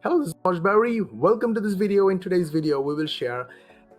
Hello, this is Mosh Bari. Welcome to this video. In today's video, we will share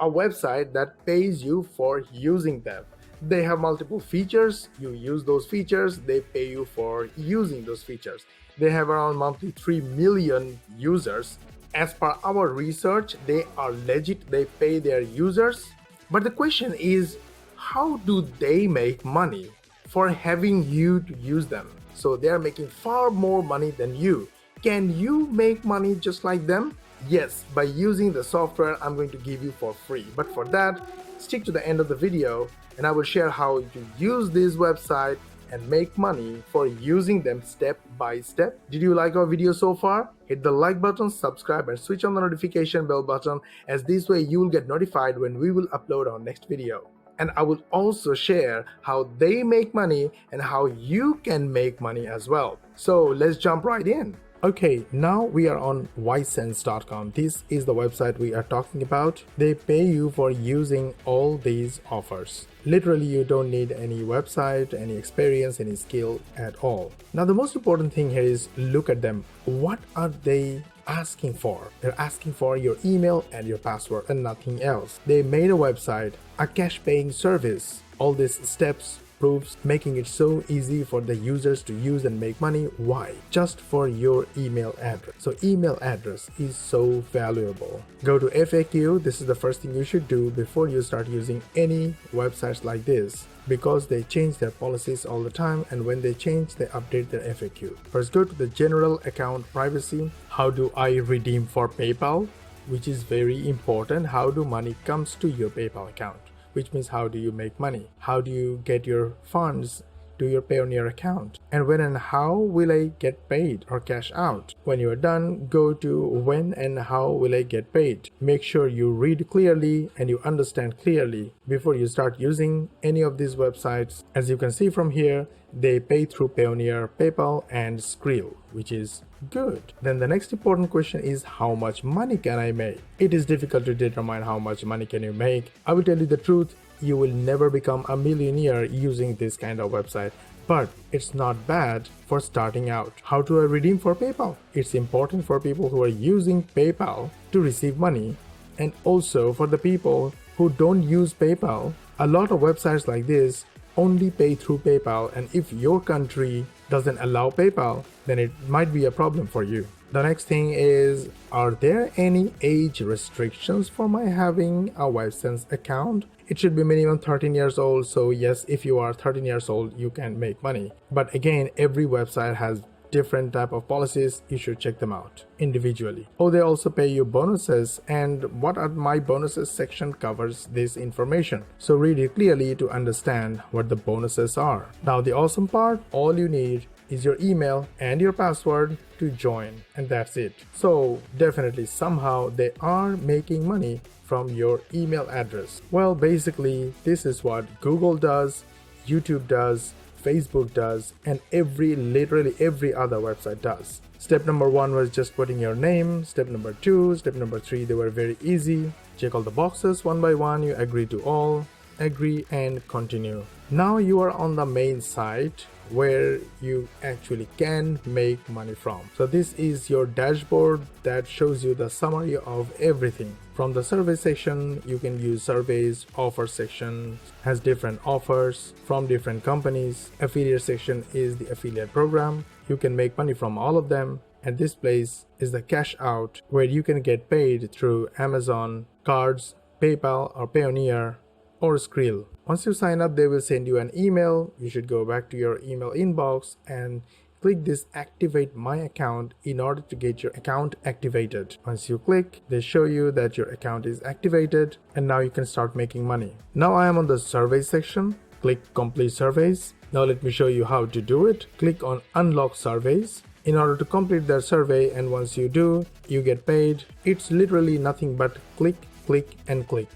a website that pays you for using them. They have multiple features. You use those features, they pay you for using those features. They have around monthly 3 million users. As per our research, they are legit, they pay their users. But the question is, how do they make money for having you to use them? So they are making far more money than you. Can you make money just like them? Yes, by using the software I'm going to give you for free. But for that, stick to the end of the video and I will share how to use this website and make money for using them step by step. Did you like our video so far? Hit the like button, subscribe and switch on the notification bell button, as this way you will get notified when we will upload our next video. And I will also share how they make money and how you can make money as well. So let's jump right in. Okay, now we are on ysense.com. This is the website we are talking about. They pay you for using all these offers. Literally, you don't need any website, any experience, any skill at all. Now, the most important thing here is look at them. What are they asking for? They're asking for your email and your password and nothing else. They made a website, a cash paying service. All these steps proves making it so easy for the users to use and make money. Why? Just for your email address. So email address is so valuable. Go to FAQ. This is the first thing you should do before you start using any websites like this, because they change their policies all the time, and when they change, they update their FAQ. First, go to the general account privacy. How do I redeem for PayPal? Which is very important. How do money comes to your PayPal account? Which means how do you make money? How do you get your funds to your Payoneer account? And when and how will I get paid or cash out? When you are done, go to when and how will I get paid. Make sure you read clearly and you understand clearly before you start using any of these websites. As you can see from here, they pay through Payoneer, PayPal and Skrill, which is good. Then the next important question is, how much money can I make? It is difficult to determine how much money can you make. I will tell you the truth, you will never become a millionaire using this kind of website, but it's not bad for starting out. How do I redeem for PayPal? It's important for people who are using PayPal to receive money, and also for the people who don't use PayPal. A lot of websites like this only pay through PayPal, and if your country doesn't allow PayPal, then it might be a problem for you. The next thing is, are there any age restrictions for my having a YSense account? It should be minimum 13 years old, so yes, if you are 13 years old, you can make money. But again, every website has different type of policies. You should check them out individually. Oh, they also pay you bonuses, and what are my bonuses section covers this information, so read it clearly to understand what the bonuses are. Now the awesome part, all you need is your email and your password to join, and that's it. So definitely somehow they are making money from your email address. Well, basically this is what Google does, YouTube does, Facebook does, and literally every other website does. Step number 1 was just putting your name. Step number 2, step number 3, they were very easy. Check all the boxes one by one, you agree to all, agree and continue. Now you are on the main site where you actually can make money from. So this is your dashboard that shows you the summary of everything. From the survey section, you can use surveys. Offer section has different offers from different companies. Affiliate section is the affiliate program. You can make money from all of them. And this place is the cash out, where you can get paid through Amazon, cards, PayPal or Payoneer or Skrill. Once you sign up, they will send you an email. You should go back to your email inbox and click this activate my account in order to get your account activated. Once you click, they show you that your account is activated and now you can start making money. Now I am on the survey section. Click complete surveys. Now let me show you how to do it. Click on unlock surveys in order to complete their survey, and once you do, you get paid. It's literally nothing but click, click and click.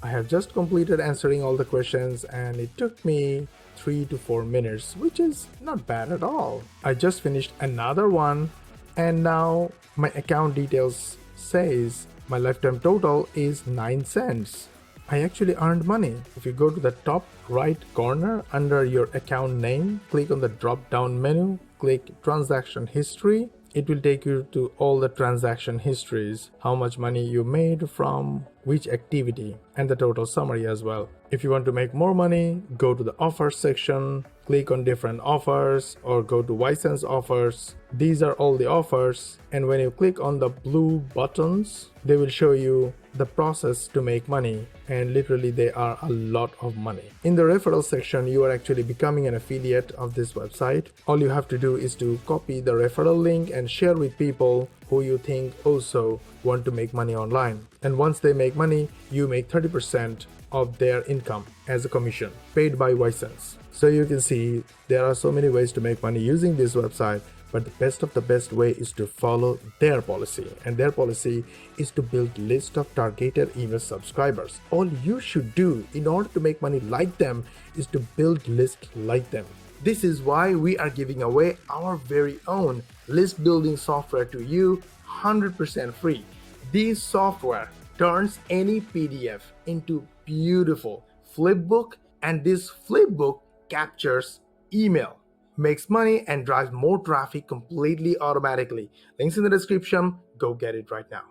I have just completed answering all the questions and it took me 3 to 4 minutes, which is not bad at all. I just finished another one and now my account details says my lifetime total is 9 cents. I actually earned money. If you go to the top right corner under your account name, click on the drop down menu, click transaction history. it will take you to all the transaction histories, how much money you made from which activity, and the total summary as well. If you want to make more money, go to the offers section, click on different offers, or go to license offers. These are all the offers, and when you click on the blue buttons, they will show you the process to make money, and literally they are a lot of money. In the referral section, you are actually becoming an affiliate of this website. All you have to do is to copy the referral link and share with people who you think also want to make money online. And once they make money, you make 30% of their income as a commission paid by license. So you can see there are so many ways to make money using this website, but the best of the best way is to follow their policy, and their policy is to build list of targeted email subscribers. All you should do in order to make money like them is to build list like them. This is why we are giving away our very own list building software to you 100% free. This software turns any PDF into beautiful Flipbook, and this Flipbook captures email, makes money, and drives more traffic completely automatically. Links in the description. Go get it right now.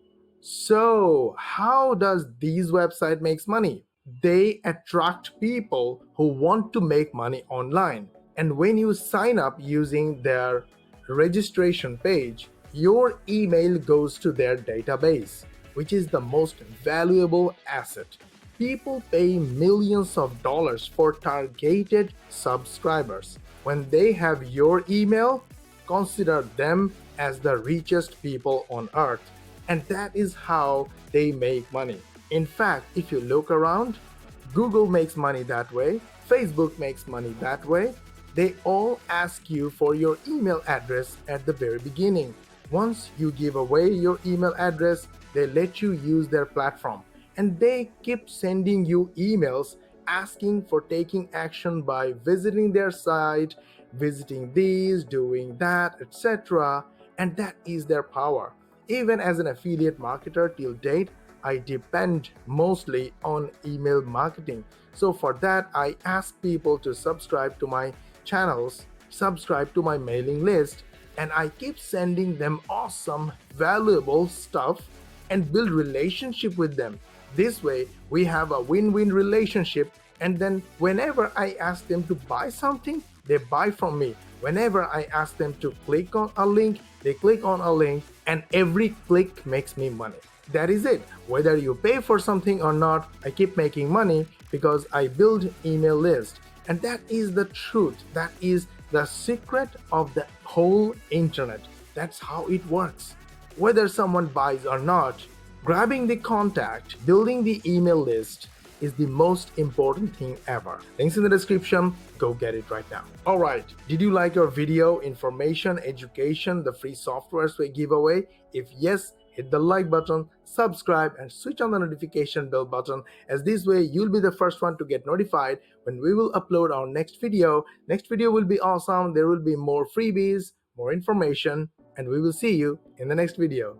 So how does these website makes money? They attract people who want to make money online. And when you sign up using their registration page, your email goes to their database, which is the most valuable asset. People pay millions of dollars for targeted subscribers. When they have your email, consider them as the richest people on earth. And that is how they make money. In fact, if you look around, Google makes money that way, Facebook makes money that way. They all ask you for your email address at the very beginning. Once you give away your email address, they let you use their platform. And they keep sending you emails asking for taking action by visiting their site, visiting these, doing that, etc. And that is their power. Even as an affiliate marketer till date, I depend mostly on email marketing. So for that, I ask people to subscribe to my channels, subscribe to my mailing list, and I keep sending them awesome, valuable stuff and build relationship with them. This way, we have a win-win relationship, and then whenever I ask them to buy something, they buy from me. Whenever I ask them to click on a link, they click on a link, and every click makes me money. That is it. Whether you pay for something or not, I keep making money because I build email list. And that is the truth. That is the secret of the whole internet. That's how it works. Whether someone buys or not, grabbing the contact, building the email list is the most important thing ever. Links in the description. Go get it right now. Alright, did you like our video, information, education, the free softwares we give away? If yes, hit the like button, subscribe, and switch on the notification bell button, as this way you'll be the first one to get notified when we will upload our next video. Next video will be awesome. There will be more freebies, more information, and we will see you in the next video.